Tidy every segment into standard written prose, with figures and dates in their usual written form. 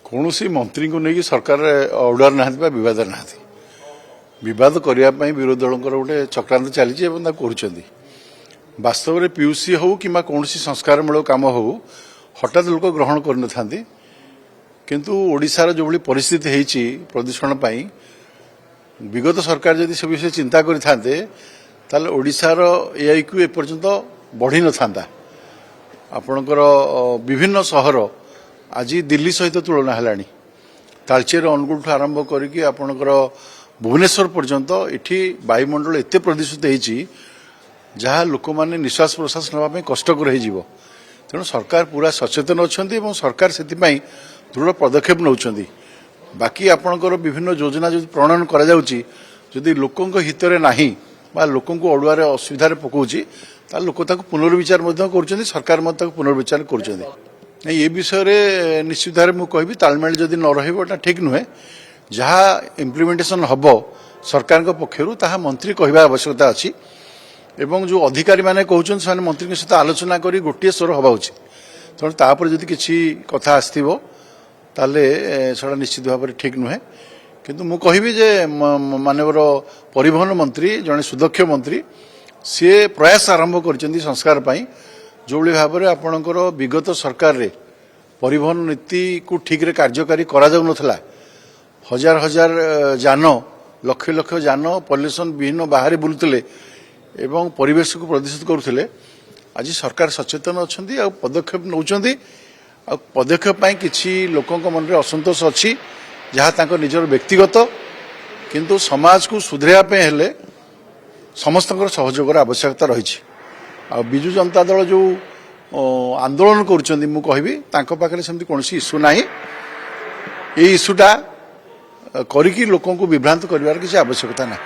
कौन सी मंत्री को लेकिन सरकार ऑर्डर ना बद ना बद करने विरोधी दल गोटे चक्रांत चली वास्तव में पीयूसी हो कि कौन संस्कारमूलक कम हो हठात लोक ग्रहण कर किंतु ओडिशार जो परिस्थिति है प्रदूषण विगत सरकार जदि से विषय चिंता करते ओडिशार एआई को एपर्यंत बढ़ी न था आपणकर विभिन्न सहर आज दिल्ली सहित तुलना है तालचेर अनुगुल आरंभ करके आपणकर भुवनेश्वर पर्यंत इठी वायुमंडल एत प्रदूषित होती जहाँ लोक मैंने निश्वास प्रश्वास नापी कष्टकर हो तेणु सरकार पूरा सचेतन अच्छा सरकार से दृढ़ पदक्षेप नौ बाकी आपणकर विभिन्न योजना जो प्रणयन करा लोकों हित में नहीं लोकों को अड़ुआर असुविधार पकाउची लोक पुनर्विचार कर सरकार पुनर्विचार कर ये विषय निश्चित भाव में कहि तालमेल जदि न रहा ठीक नुहे जहाँ इम्प्लीमेंटेशन हम सरकार पक्षर ताहा मंत्री कहवा आवश्यकता अच्छी एवं जो अधिकारी माने कहउछन से मंत्री के सहित आलोचना करी गोटे स्वर हवा उचित तेणु तापर जदि किसी कथा आसथिबो ताले सेटा निश्चित भाव में ठीक नुहे किंतु मु कहबी जे मानवर परिवहन मंत्री जड़े सुदक्ष मंत्री सी प्रयास आरंभ करछन्ती संस्कार पाई जो भाव में आपणकर विगत सरकार रे परिवहन नीति को ठीक रे कार्यकारी करा जाउ नथला हजार हजार जान लक्ष लक्ष जान पल्यूशन विभिन्न बाहर बुलुतले एवं परिवेश को प्रदूषित करुले आज सरकार सचेतन अच्छा पदक्षेप नौ पदक्षेप किसी लोकों मन में असंतोष अच्छी जहाँ निजर व्यक्तिगत किंतु समाज को सुधरवाई हेले समस्त सहयोग आवश्यकता रही विजु जनता दल जो आंदोलन करी कौन इश्यू ना ये इश्यूटा करिकी लोकों को विभ्रांत करिवार किसी आवश्यकता ना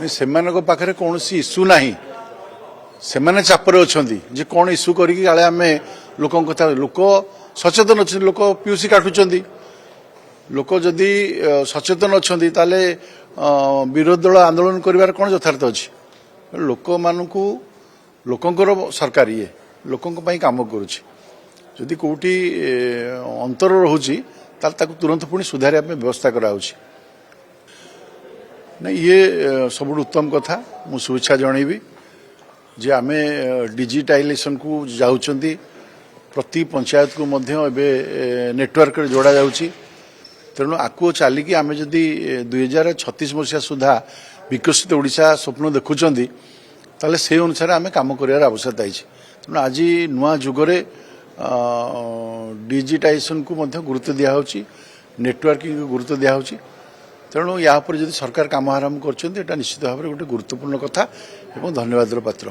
से पाखे कौन इश्यू ना से चापर अच्छा जे कौन इश्यू करिकी काले आम लोक कथा लोक सचेतन अच्छा लोक पीयूसी काटुंट लोक जदि सचेतन अच्छा ताले विरोधी दल आंदोलन करिवार कौन यथार्थ अच्छी लोक मानू लोकंकर सरकार ये लोकों काम करुच्ची जदि कौटी अंतर रोचे तुरंत पुणी सुधार व्यवस्था कराऊँच नहीं ये सब उत्तम कथा मु शुभेच्छा जनइबी जे आम डिजिटाइजेशन को जाऊँगी प्रति पंचायत को नेटवर्क जोड़ा जाऊँगी तेणु आकु चलिकी आम जदि 2036 मसीहा सुधा विकसित ओडिशा स्वप्न देखुंट ताले से अनुसार आम कम कर आवश्यकता है तेणु आज नुआ जुगरे डिजिटाइजेशन को गुरुत्व दिखाई नेटवर्किंग को गुरुत्व दिखाई तेणु या जब सरकार काम आरंभ कर निश्चित भाव में गोटे गुरुत्वपूर्ण कथा और धन्यवाद पात्र।